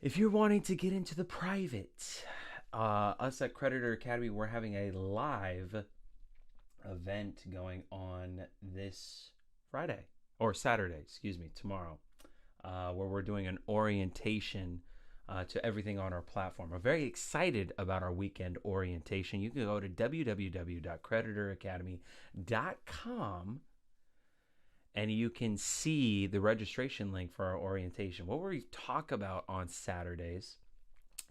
If you're wanting to get into the private, us at Creditor Academy, we're having a live event going on this Friday or Saturday, excuse me, tomorrow, where we're doing an orientation to everything on our platform. I'm very excited about our weekend orientation. You can go to www.creditoracademy.com and you can see the registration link for our orientation. What we talk about on Saturdays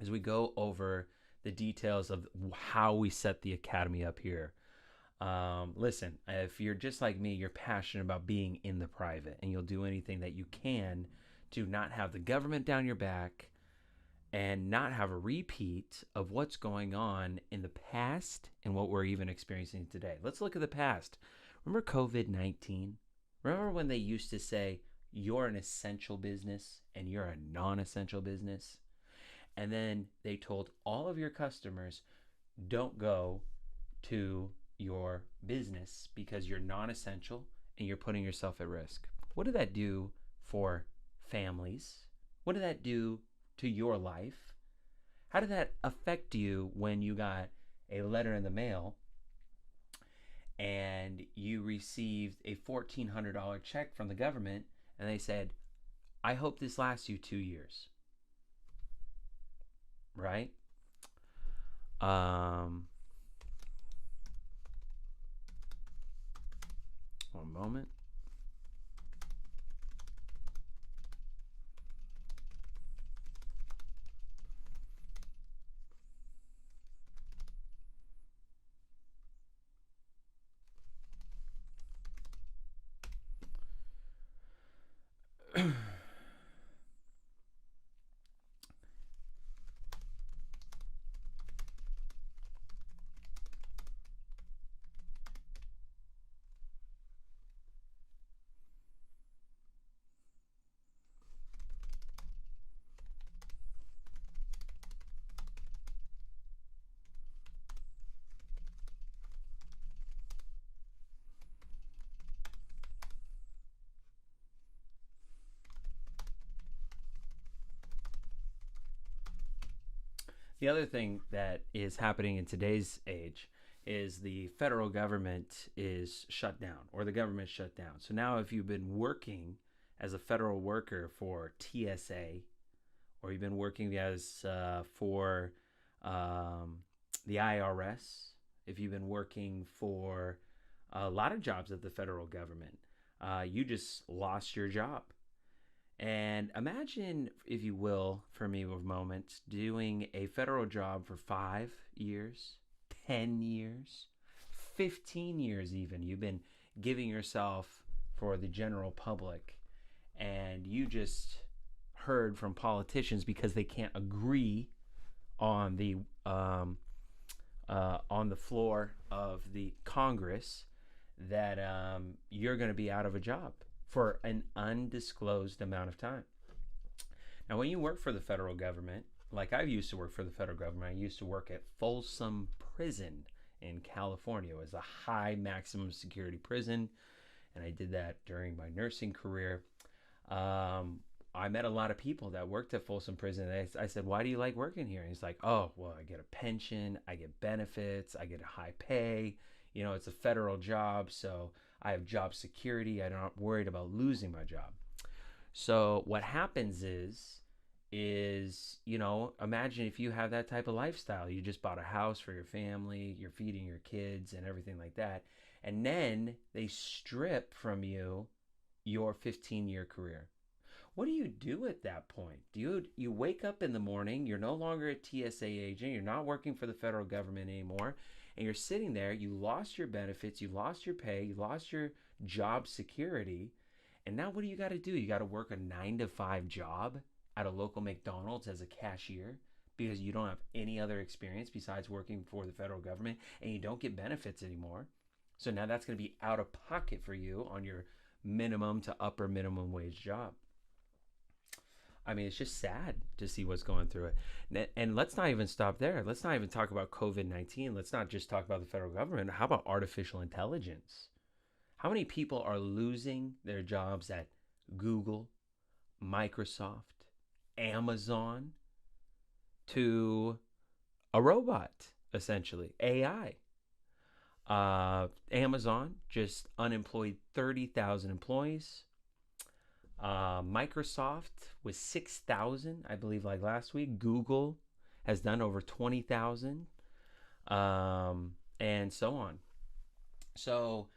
is we go over the details of how we set the academy up here. Listen, if you're just like me, you're passionate about being in the private, and you'll do anything that you can to not have the government down your back and not have a repeat of what's going on in the past and what we're even experiencing today. Let's look at the past. Remember COVID-19? Remember when they used to say, you're an essential business and you're a non-essential business? And then they told all of your customers, don't go to your business because you're non-essential and you're putting yourself at risk. What did that do for families? What did that do to your life? How did that affect you when you got a letter in the mail and you received a $1,400 check from the government and they said, I hope this lasts you 2 years? Right? One moment. The other thing that is happening in today's age is the federal government is shut down, or the government shut down. So now if you've been working as a federal worker for TSA, or you've been working as for the IRS, if you've been working for a lot of jobs at the federal government, you just lost your job. And imagine, if you will, for me, a moment, doing a federal job for 5 years, 10 years, 15 years even. You've been giving yourself for the general public, and you just heard from politicians because they can't agree on the floor of the Congress that you're going to be out of a job for an undisclosed amount of time. Now, when you work for the federal government, like I used to work for the federal government, I used to work at Folsom Prison in California. It was a high maximum security prison, and I did that during my nursing career. I met a lot of people that worked at Folsom Prison. And I said, why do you like working here? And he's like, oh, well, I get a pension, I get benefits, I get a high pay. You know, it's a federal job, so I have job security. I'm not worried about losing my job. So what happens is, you know, imagine if you have that type of lifestyle. You just bought a house for your family, you're feeding your kids and everything like that. And then they strip from you your 15-year career. What do you do at that point? Do you wake up in the morning, you're no longer a TSA agent, you're not working for the federal government anymore, and you're sitting there, you lost your benefits, you lost your pay, you lost your job security, and now what do you got to do? You got to work a 9 to 5 job at a local McDonald's as a cashier because you don't have any other experience besides working for the federal government, and you don't get benefits anymore. So now that's going to be out of pocket for you on your minimum to upper minimum wage job. I mean, it's just sad to see what's going through it. And let's not even stop there. Let's not even talk about COVID-19. Let's not just talk about the federal government. How about artificial intelligence? How many people are losing their jobs at Google, Microsoft, Amazon, to a robot, essentially, AI. Amazon just unemployed 30,000 employees. Microsoft was 6,000, I believe, like last week. Google has done over 20,000, and so on. So,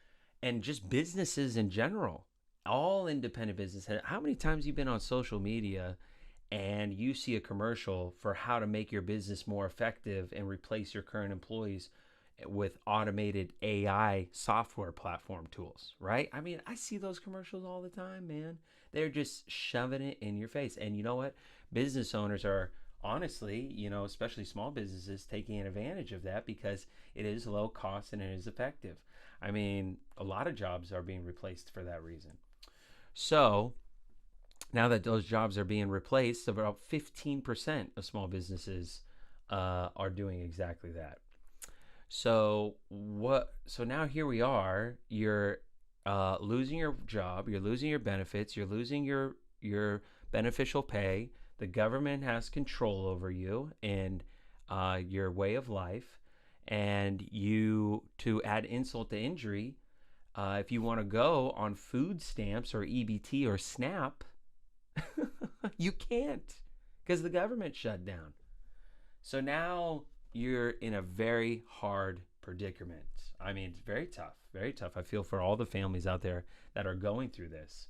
and just businesses in general, all independent businesses. How many times you've been on social media and you see a commercial for how to make your business more effective and replace your current employees with automated AI software platform tools, right? I mean, I see those commercials all the time, man. They're just shoving it in your face. And you know what? Business owners are honestly, especially small businesses, taking advantage of that because it is low cost and it is effective. I mean, a lot of jobs are being replaced for that reason. So now that those jobs are being replaced, about 15% of small businesses are doing exactly that. So what? So now here we are. You're losing your job. You're losing your benefits. You're losing your beneficial pay. The government has control over you and your way of life. And you, to add insult to injury, if you want to go on food stamps or EBT or SNAP, you can't because the government shut down. So now you're in a very hard predicament. I mean, it's very tough, very tough. I feel for all the families out there that are going through this.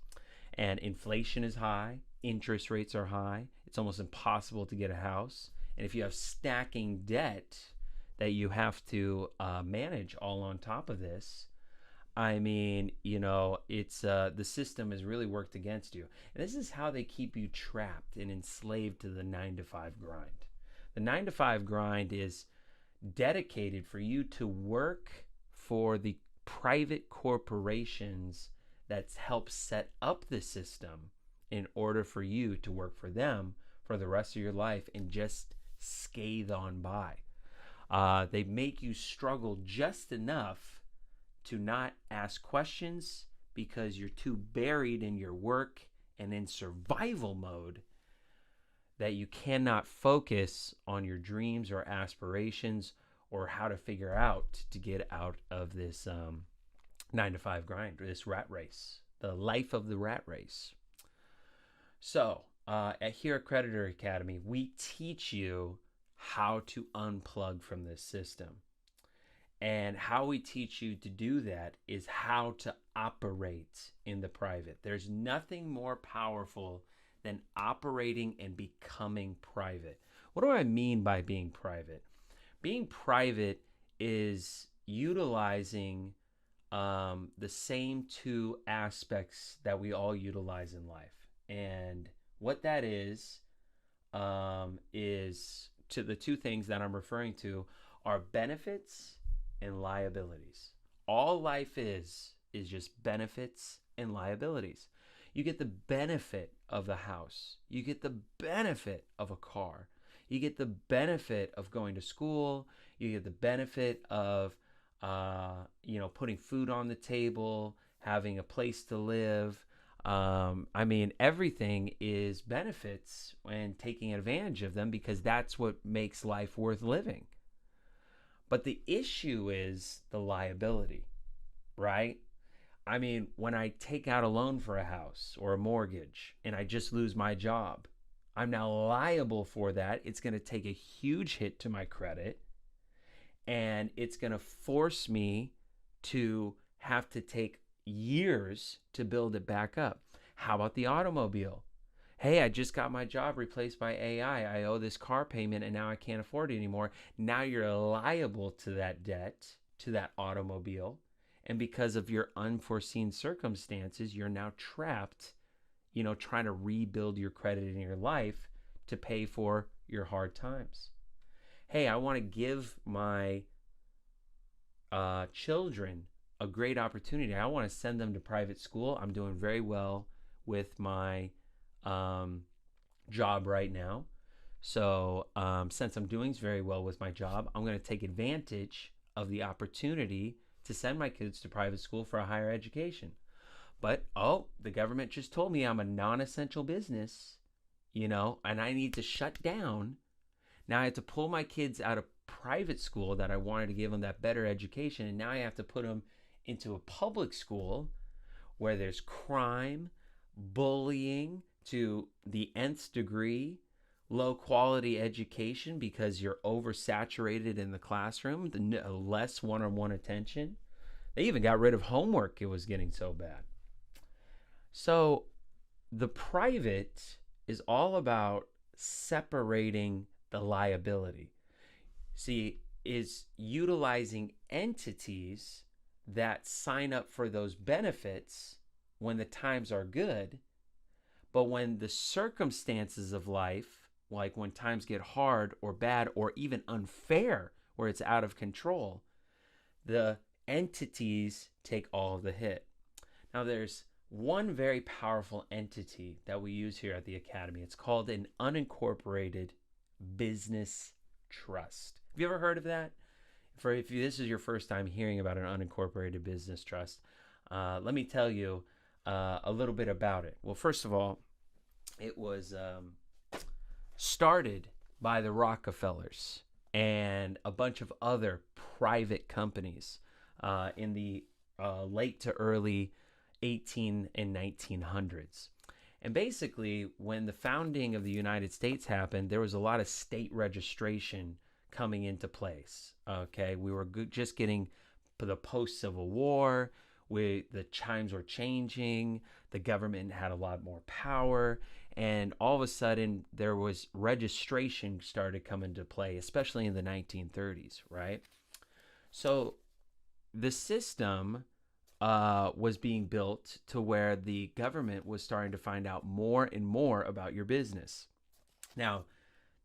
And inflation is high, interest rates are high. It's almost impossible to get a house. And if you have stacking debt that you have to manage all on top of this, I mean, it's the system has really worked against you. And this is how they keep you trapped and enslaved to the 9 to 5 grind. The 9 to 5 grind is dedicated for you to work for the private corporations that help set up the system in order for you to work for them for the rest of your life and just scathe on by. They make you struggle just enough to not ask questions because you're too buried in your work and in survival mode that you cannot focus on your dreams or aspirations or how to figure out to get out of this 9 to 5 grind, this rat race, the life of the rat race. So here at Creditor Academy, we teach you how to unplug from this system. And how we teach you to do that is how to operate in the private. There's nothing more powerful than operating and becoming private. What do I mean by being private? Being private is utilizing the same two aspects that we all utilize in life. And what that is to the two things that I'm referring to are benefits and liabilities. All life is just benefits and liabilities. You get the benefit of the house. You get the benefit of a car. You get the benefit of going to school. You get the benefit of putting food on the table, having a place to live. I mean, everything is benefits and taking advantage of them because that's what makes life worth living. But the issue is the liability, right? I mean, when I take out a loan for a house or a mortgage and I just lose my job, I'm now liable for that. It's going to take a huge hit to my credit, and it's going to force me to have to take years to build it back up. How about the automobile? Hey, I just got my job replaced by AI. I owe this car payment and now I can't afford it anymore. Now you're liable to that debt, to that automobile. And because of your unforeseen circumstances, you're now trapped, trying to rebuild your credit in your life to pay for your hard times. Hey, I want to give my children a great opportunity. I want to send them to private school. I'm doing very well with my job right now. So since I'm doing very well with my job, I'm going to take advantage of the opportunity to send my kids to private school for a higher education. But, oh, the government just told me I'm a non-essential business, and I need to shut down. Now I have to pull my kids out of private school that I wanted to give them that better education, and now I have to put them into a public school where there's crime, bullying to the nth degree, low quality education because you're oversaturated in the classroom, less one-on-one attention. They even got rid of homework. It was getting so bad. So the private is all about separating the liability. See, is utilizing entities that sign up for those benefits when the times are good, but when the circumstances of life, like when times get hard or bad or even unfair, where it's out of control, the entities take all of the hit. Now, there's one very powerful entity that we use here at the Academy. It's called an unincorporated business trust. Have you ever heard of that? If this is your first time hearing about an unincorporated business trust, let me tell you a little bit about it. Well, first of all, it was started by the Rockefellers and a bunch of other private companies in the late to early 18 and 1900s. And basically, when the founding of the United States happened, there was a lot of state registration coming into place. Okay, we were just getting the post-Civil War. The times were changing. The government had a lot more power, and all of a sudden, there was registration started coming into play, especially in the 1930s. Right, so the system was being built to where the government was starting to find out more and more about your business. Now,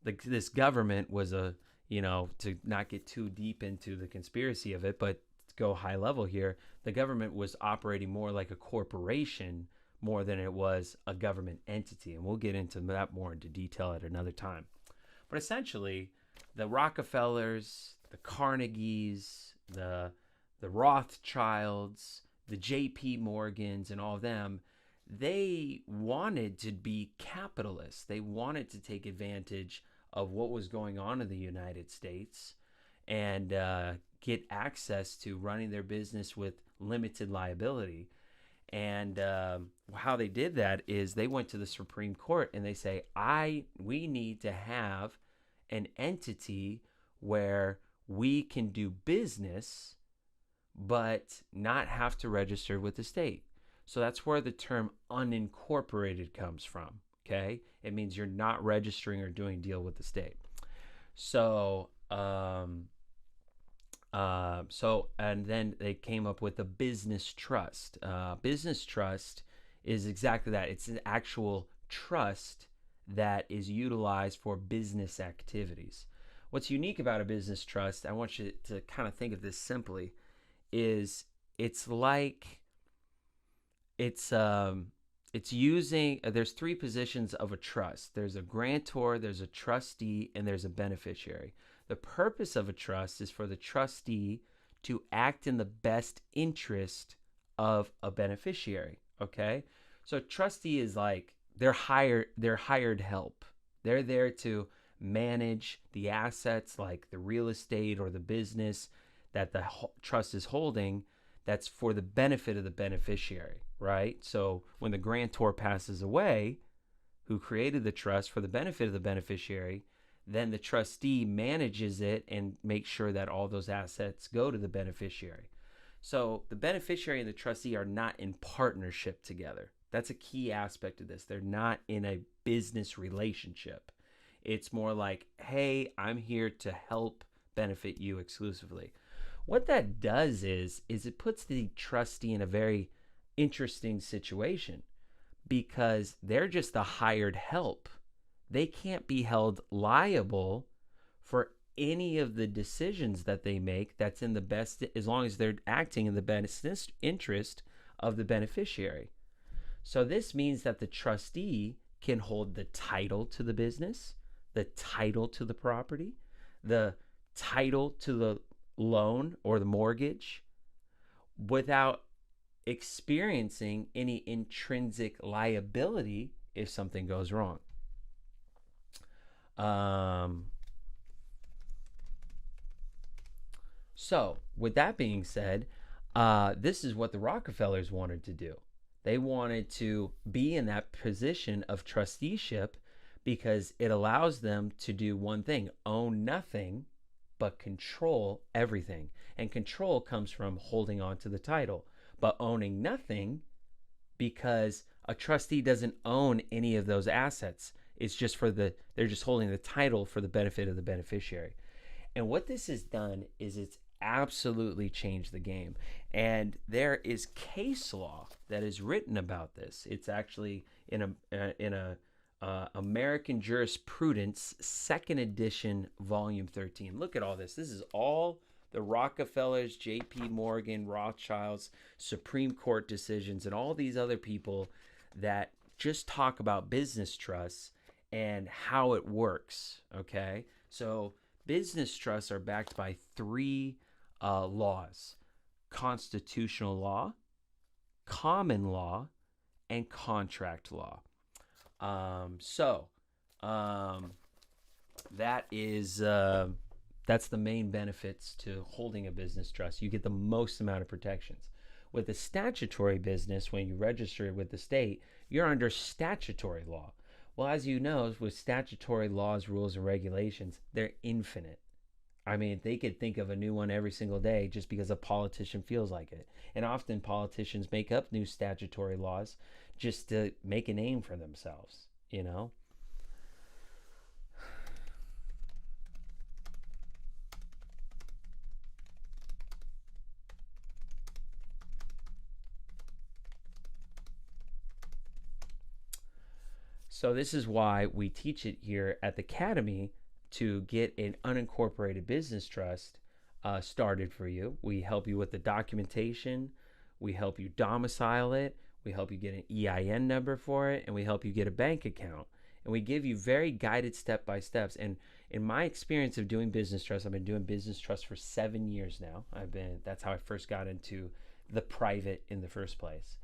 this government was to not get too deep into the conspiracy of it, but to go high level here, the government was operating more like a corporation more than it was a government entity. And we'll get into that more into detail at another time. But essentially, the Rockefellers, the Carnegies, the Rothschilds, the J.P. Morgans, and all of them, they wanted to be capitalists. They wanted to take advantage of what was going on in the United States and get access to running their business with limited liability. And how they did that is they went to the Supreme Court and they say, we need to have an entity where we can do business but not have to register with the state. So that's where the term unincorporated comes from. Okay, it means you're not registering or doing a deal with the state. So, and then they came up with a business trust. Business trust is exactly that. It's an actual trust that is utilized for business activities. What's unique about a business trust, I want you to kind of think of this simply, is it's using, there's three positions of a trust. There's a grantor, there's a trustee, and there's a beneficiary. The purpose of a trust is for the trustee to act in the best interest of a beneficiary. Okay, so trustee is like they're hired help. They're there to manage the assets, like the real estate or the business that the trust is holding, that's for the benefit of the beneficiary, right? So when the grantor passes away, who created the trust for the benefit of the beneficiary, then the trustee manages it and makes sure that all those assets go to the beneficiary. So the beneficiary and the trustee are not in partnership together. That's a key aspect of this. They're not in a business relationship. It's more like, hey, I'm here to help benefit you exclusively. What that does is it puts the trustee in a very interesting situation because they're just the hired help. They can't be held liable for any of the decisions that they make that's in the best, as long as they're acting in the best interest of the beneficiary. So this means that the trustee can hold the title to the business, the title to the property, the title to the loan or the mortgage without experiencing any intrinsic liability if something goes wrong. So, with that being said, this is what the Rockefellers wanted to do. They wanted to be in that position of trusteeship because it allows them to do one thing: own nothing, but control everything. And control comes from holding on to the title, but owning nothing, because a trustee doesn't own any of those assets. It's just they're just holding the title for the benefit of the beneficiary. And what this has done is it's absolutely changed the game. And there is case law that is written about this. It's actually in a American Jurisprudence, second edition, volume 13. Look at all this. This is all the Rockefellers, J.P. Morgan, Rothschilds, Supreme Court decisions, and all these other people that just talk about business trusts and how it works. Okay, so business trusts are backed by three laws: constitutional law, common law, and contract law. That is that's the main benefits to holding a business trust. You get the most amount of protections. With a statutory business, when you register it with the state, you're under statutory law. Well, as you know, with statutory laws, rules, and regulations, they're infinite. I mean, they could think of a new one every single day just because a politician feels like it. And often politicians make up new statutory laws just to make a name for themselves, you know? So this is why we teach it here at the Academy, to get an unincorporated business trust started for you. We help you with the documentation. We help you domicile it. We help you get an EIN number for it, and we help you get a bank account. And we give you very guided step-by-steps. And in my experience of doing business trusts, I've been doing business trusts for 7 years now. That's how I first got into the private in the first place.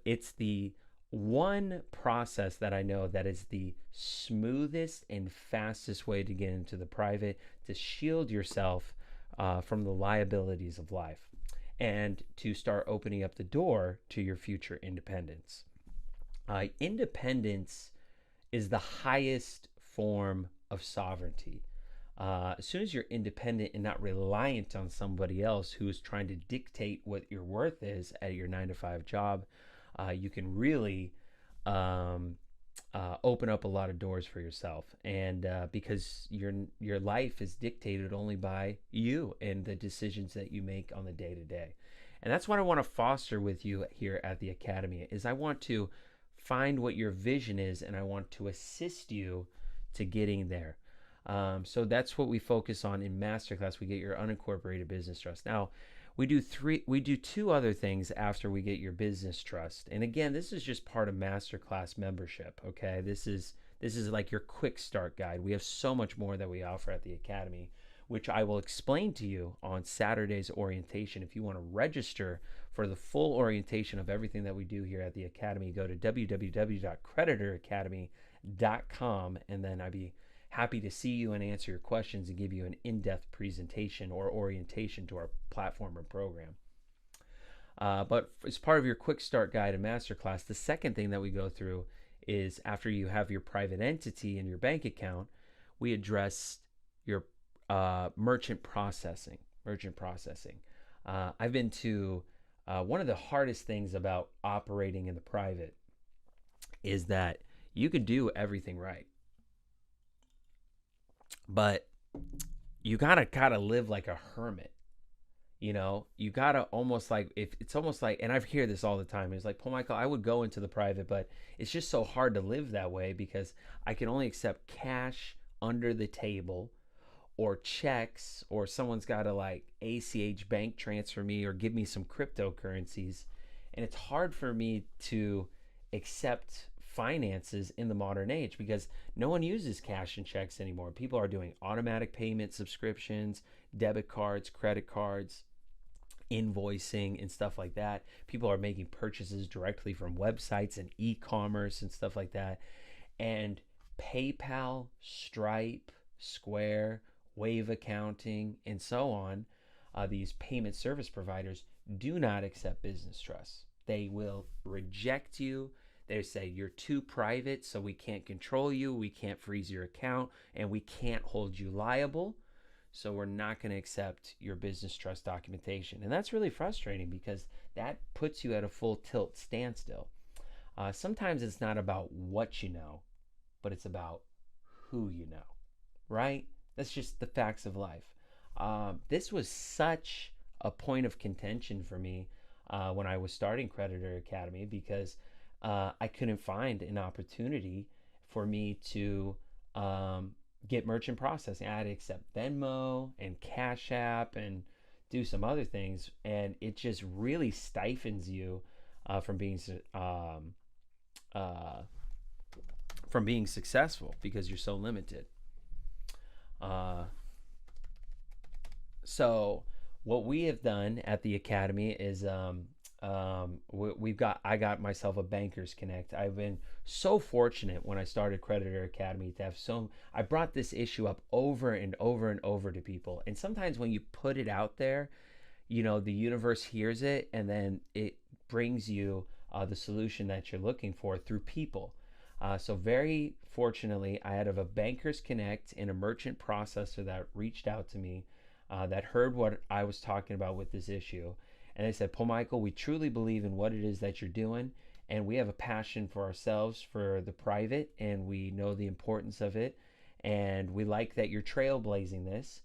It's the one process that I know that is the smoothest and fastest way to get into the private, to shield yourself from the liabilities of life, and to start opening up the door to your future independence. Independence is the highest form of sovereignty. As soon as you're independent and not reliant on somebody else who is trying to dictate what your worth is at your 9-to-5 job, you can really open up a lot of doors for yourself. And because your life is dictated only by you and the decisions that you make on the day-to-day. And that's what I want to foster with you here at the Academy, is I want to find what your vision is, and I want to assist you to getting there. So that's what we focus on in Masterclass. We get your unincorporated business trust. Now, we do two other things after we get your business trust. And again, this is just part of Masterclass membership, okay? This is like your quick start guide. We have so much more that we offer at the Academy, which I will explain to you on Saturday's orientation. If you want to register for the full orientation of everything that we do here at the Academy, go to www.creditoracademy.com, and then I'd be happy to see you and answer your questions and give you an in-depth presentation or orientation to our platform or program. But as part of your quick start guide and masterclass, the second thing that we go through is, after you have your private entity and your bank account, we address your merchant processing. I've been to one of the hardest things about operating in the private is that you could do everything right, but you gotta live like a hermit. You know, you gotta almost like, if it's almost like, and I hear this all the time, it's like, Paul Michael, I would go into the private, but it's just so hard to live that way because I can only accept cash under the table or checks, or someone's got to like ACH bank transfer me or give me some cryptocurrencies. And it's hard for me to accept finances in the modern age because no one uses cash and checks anymore. People are doing automatic payment subscriptions, debit cards, credit cards. invoicing and stuff like that. People are making purchases directly from websites and e-commerce and stuff like that. And PayPal, Stripe, Square, Wave Accounting, and so on, these payment service providers do not accept business trusts. They will reject you. They say you're too private, so we can't control you, we can't freeze your account, and we can't hold you liable. So we're not going to accept your business trust documentation. And that's really frustrating because that puts you at a full tilt standstill. Sometimes it's not about what you know, but it's about who you know, right? That's just the facts of life. This was such a point of contention for me when I was starting Creditor Academy because I couldn't find an opportunity for me to get merchant processing. I had to accept Venmo and Cash App and do some other things, and it just really stifles you from being successful because you're so limited. So what we have done at the academy is I got myself a Bankers Connect. I've been so fortunate when I started Creditor Academy to have I brought this issue up over and over and over to people. And sometimes when you put it out there, the universe hears it and then it brings you the solution that you're looking for through people. So very fortunately, I had a Bankers Connect and a merchant processor that reached out to me that heard what I was talking about with this issue. And they said, Paul Michael, we truly believe in what it is that you're doing. And we have a passion for ourselves, for the private, and we know the importance of it. And we like that you're trailblazing this.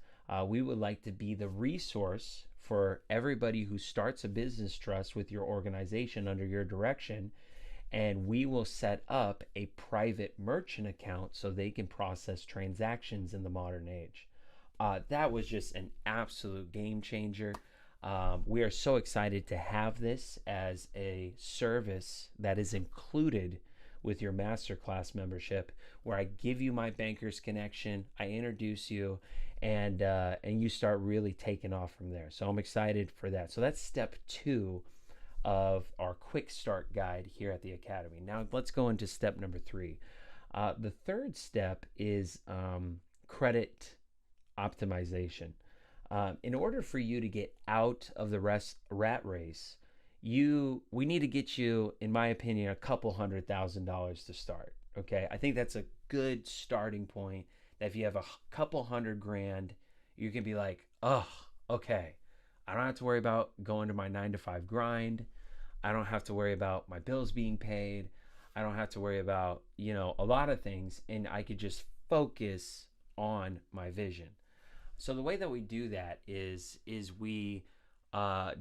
We would like to be the resource for everybody who starts a business trust with your organization under your direction. And we will set up a private merchant account so they can process transactions in the modern age. That was just an absolute game changer. We are so excited to have this as a service that is included with your masterclass membership, where I give you my banker's connection, I introduce you, and you start really taking off from there. So I'm excited for that. So that's step 2 of our quick start guide here at the Academy. Now let's go into step number 3. The third step is credit optimization. In order for you to get out of the rat race, we need to get you, in my opinion, a couple $100,000 to start. Okay, I think that's a good starting point. That if you have a couple $100,000, you can be like, oh, okay, I don't have to worry about going to my 9-to-5 grind. I don't have to worry about my bills being paid. I don't have to worry about a lot of things, and I could just focus on my vision. So the way that we do that is we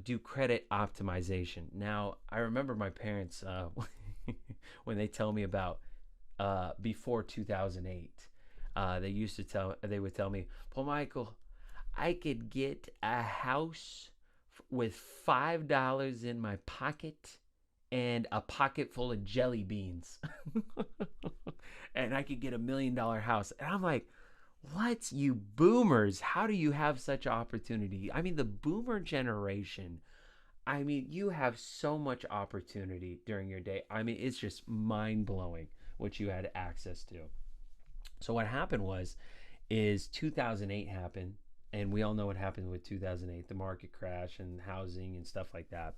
do credit optimization. Now, I remember my parents when they tell me about before 2008, they would tell me, Paul Michael, I could get a house with $5 in my pocket and a pocket full of jelly beans, and I could get $1 million house. And I'm like, what, you boomers? How do you have such opportunity? I mean, the boomer generation, you have so much opportunity during your day. It's just mind-blowing what you had access to. So what happened is 2008 happened, and we all know what happened with 2008, the market crash and housing and stuff like that.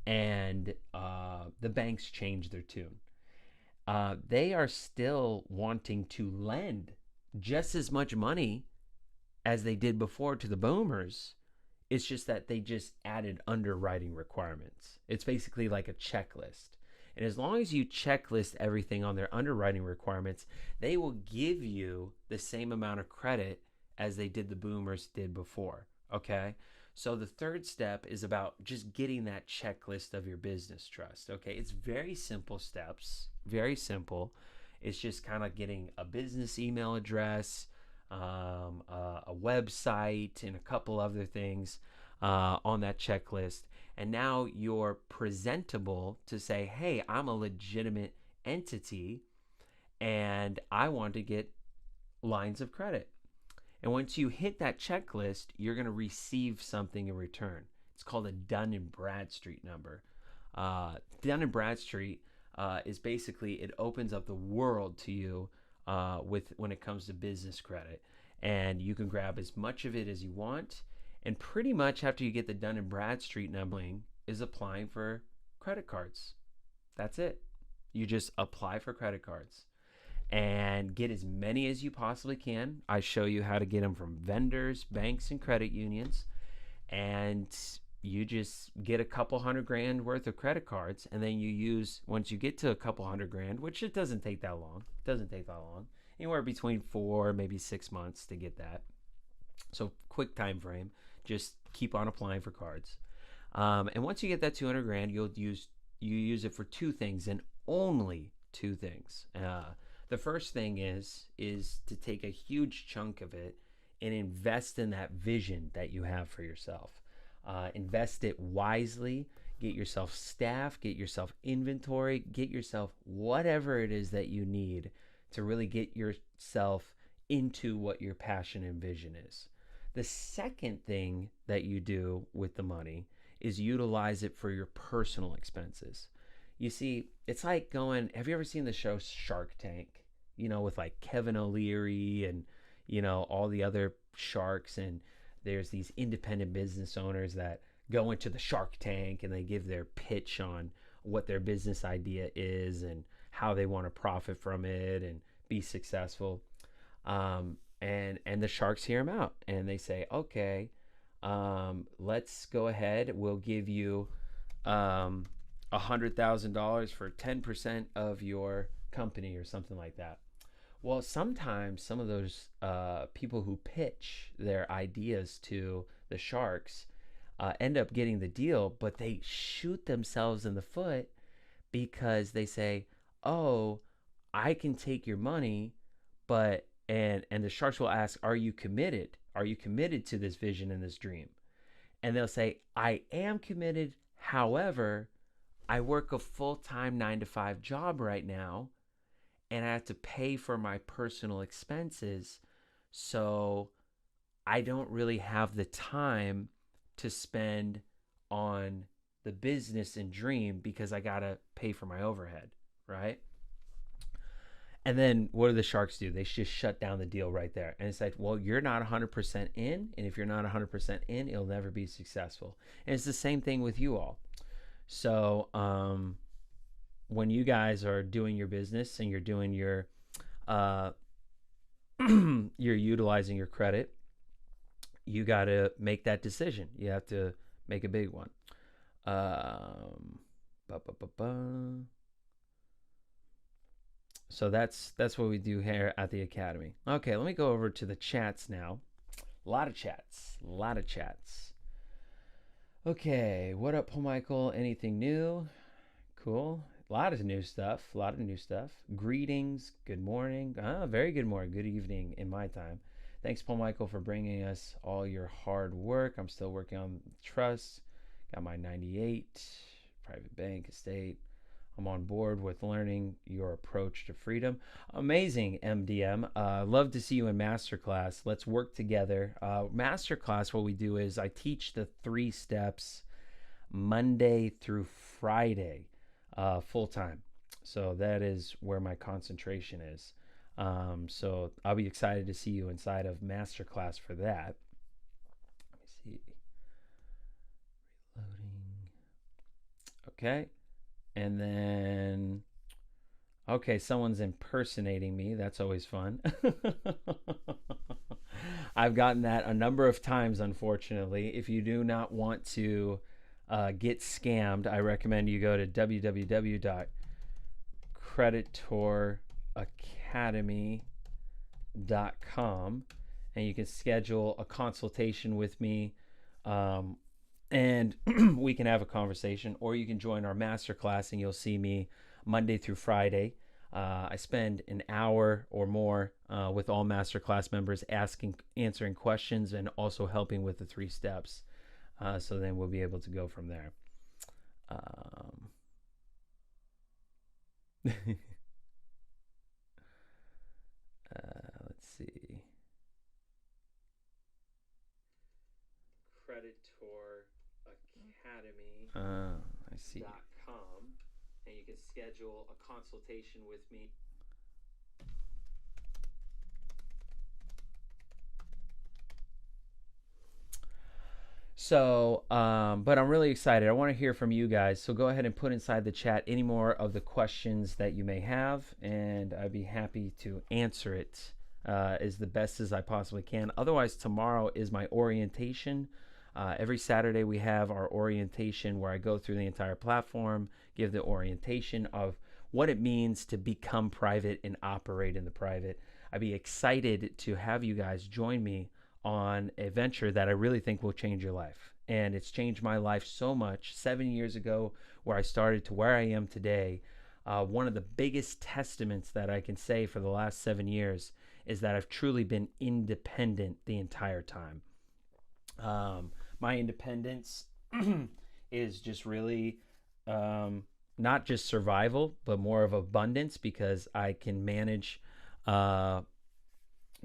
And the banks changed their tune. They are still wanting to lend just as much money as they did before to the boomers. It's just that they just added underwriting requirements. It's basically like a checklist. And as long as you checklist everything on their underwriting requirements, they will give you the same amount of credit as the boomers did before. Okay? So the third step is about just getting that checklist of your business trust. Okay? It's very simple steps. Very simple. It's just kind of getting a business email address, a website, and a couple other things on that checklist. And now you're presentable to say, hey, I'm a legitimate entity and I want to get lines of credit. And once you hit that checklist, you're going to receive something in return. It's called a Dun and Bradstreet number. Dun and Bradstreet is basically, it opens up the world to you with when it comes to business credit, and you can grab as much of it as you want. And pretty much after you get the Dun and Bradstreet numbering is applying for credit cards. That's it. You just apply for credit cards and get as many as you possibly can. I show you how to get them from vendors, banks, and credit unions. And you just get a couple $100,000 worth of credit cards, and then you use, once you get to a couple $100,000, which it doesn't take that long. It doesn't take that long. Anywhere between 4, maybe 6 months to get that. So quick time frame. Just keep on applying for cards. And once you get that $200,000, you use it for two things, and only two things. The first thing is to take a huge chunk of it and invest in that vision that you have for yourself. Invest it wisely. Get yourself staff, get yourself inventory, get yourself whatever it is that you need to really get yourself into what your passion and vision is. The second thing that you do with the money is utilize it for your personal expenses. You see, it's like going, have you ever seen the show Shark Tank? You know, with like Kevin O'Leary and, you know, all the other sharks, and there's these independent business owners that go into the Shark Tank and they give their pitch on what their business idea is and how they want to profit from it and be successful. And the sharks hear them out and they say, okay, let's go ahead. We'll give you $100,000 for 10% of your company or something like that. Well, sometimes some of those people who pitch their ideas to the sharks end up getting the deal, but they shoot themselves in the foot because they say, oh, I can take your money, but and the sharks will ask, are you committed? Are you committed to this vision and this dream? And they'll say, I am committed. However, I work a full-time 9-to-5 job right now, and I have to pay for my personal expenses. So I don't really have the time to spend on the business and dream because I got to pay for my overhead, right? And then what do the sharks do? They just shut down the deal right there. And it's like, well, you're not 100% in. And if you're not 100% in, it'll never be successful. And it's the same thing with you all. So when you guys are doing your business and you're doing your, you're utilizing your credit, you got to make that decision. You have to make a big one. So that's what we do here at the Academy. Okay, let me go over to the chats now. A lot of chats. Okay, what up, Paul Michael? Anything new? Cool. A lot of new stuff. Greetings. Good morning. Very good morning. Good evening in my time. Thanks, Paul Michael, for bringing us all your hard work. I'm still working on trust. Got my 98, private bank, estate. I'm on board with learning your approach to freedom. Amazing, MDM. Love to see you in Masterclass. Let's work together. Masterclass, what we do is I teach the 3 steps Monday through Friday, full time. So that is where my concentration is. So I'll be excited to see you inside of Masterclass for that. Let me see. Reloading. Okay. And then, okay, someone's impersonating me. That's always fun. I've gotten that a number of times, unfortunately. If you do not want to get scammed, I recommend you go to www.creditoracademy.com and you can schedule a consultation with me. And we can have a conversation, or you can join our masterclass and you'll see me Monday through Friday. I spend an hour or more with all masterclass members answering questions and also helping with the 3 steps. So then we'll be able to go from there. Let's see. Creditor I see. And you can schedule a consultation with me. So, but I'm really excited. I want to hear from you guys. So go ahead and put inside the chat any more of the questions that you may have, and I'd be happy to answer it as the best as I possibly can. Otherwise, tomorrow is my orientation. Every Saturday we have our orientation where I go through the entire platform, give the orientation of what it means to become private and operate in the private. I'd be excited to have you guys join me on a venture that I really think will change your life. And it's changed my life so much 7 years ago, where I started to where I am today. One of the biggest testaments that I can say for the last 7 years is that I've truly been independent the entire time. My independence is just really not just survival, but more of abundance, because I can manage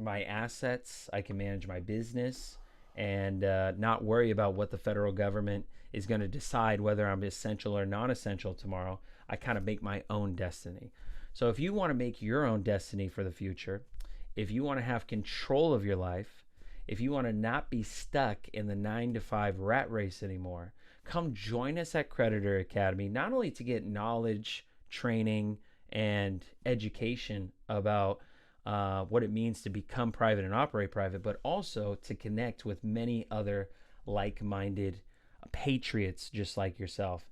my assets, I can manage my business, and not worry about what the federal government is going to decide whether I'm essential or non-essential tomorrow. I kind of make my own destiny. So if you want to make your own destiny for the future, if you want to have control of your life, if you want to not be stuck in the 9 to 5 rat race anymore, come join us at Creditor Academy, not only to get knowledge, training, and education about what it means to become private and operate private, but also to connect with many other like-minded patriots just like yourself.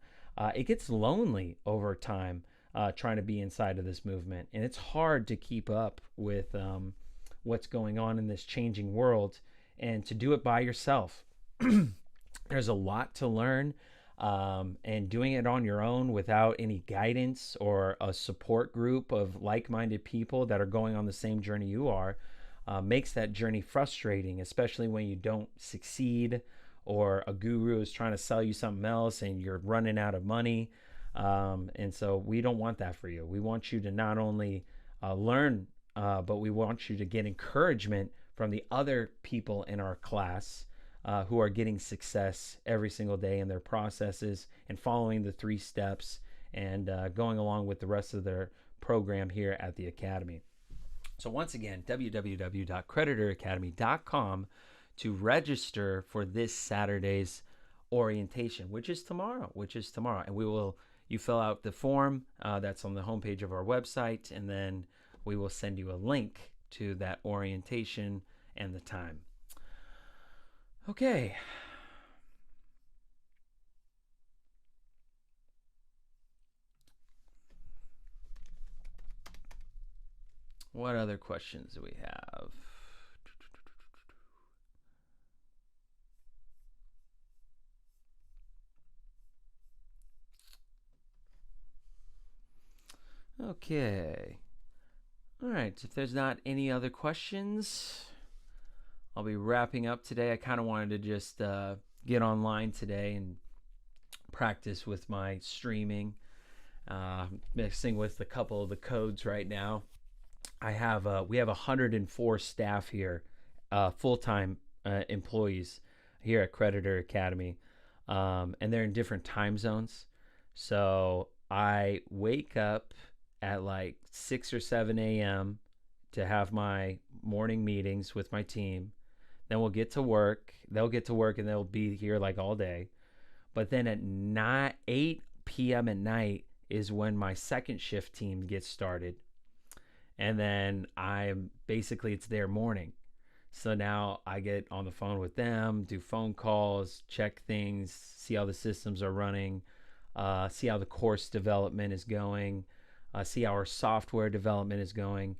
It gets lonely over time trying to be inside of this movement, and it's hard to keep up with what's going on in this changing world, and to do it by yourself. There's a lot to learn, and doing it on your own without any guidance or a support group of like-minded people that are going on the same journey you are makes that journey frustrating, especially when you don't succeed, or a guru is trying to sell you something else and you're running out of money. And so we don't want that for you. We want you to not only learn, but we want you to get encouragement from the other people in our class who are getting success every single day in their processes and following the 3 steps and going along with the rest of their program here at the Academy. So once again, www.creditoracademy.com to register for this Saturday's orientation, which is tomorrow. And you fill out the form that's on the homepage of our website, and then we will send you a link to that orientation and the time. Okay. What other questions do we have? Okay. All right. If there's not any other questions, I'll be wrapping up today. I kind of wanted to just get online today and practice with my streaming, mixing with a couple of the codes right now. We have 104 staff here, full-time employees here at Creditor Academy, and they're in different time zones. So I wake up at like 6 or 7 a.m. to have my morning meetings with my team. Then we'll get to work. They'll get to work and they'll be here like all day. But then at 8 p.m. at night is when my second shift team gets started. And then it's their morning. So now I get on the phone with them, do phone calls, check things, see how the systems are running, see how the course development is going, see how our software development is going.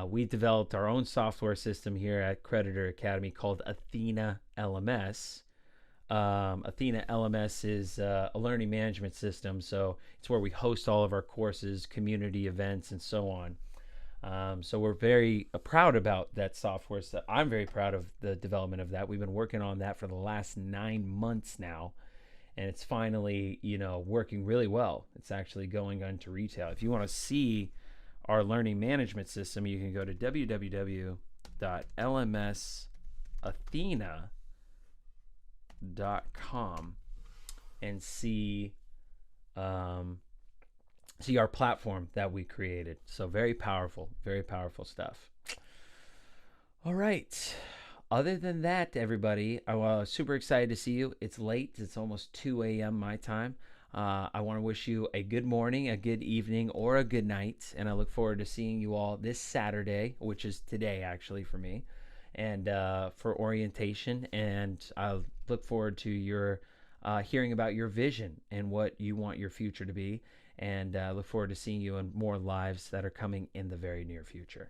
We developed our own software system here at Creditor Academy called Athena LMS. Athena LMS is a learning management system, so it's where we host all of our courses, community events, and so on. So we're very proud about that software. So I'm very proud of the development of that. We've been working on that for the last 9 months now, and it's finally, working really well. It's actually going into retail. If you want to see our learning management system, you can go to www.lmsathena.com, and see our platform that we created. So very powerful stuff. All right. Other than that, everybody, I was super excited to see you. It's late. It's almost 2 a.m. my time. I want to wish you a good morning, a good evening, or a good night. And I look forward to seeing you all this Saturday, which is today actually for me, and for orientation. And I look forward to your hearing about your vision and what you want your future to be. And look forward to seeing you in more lives that are coming in the very near future.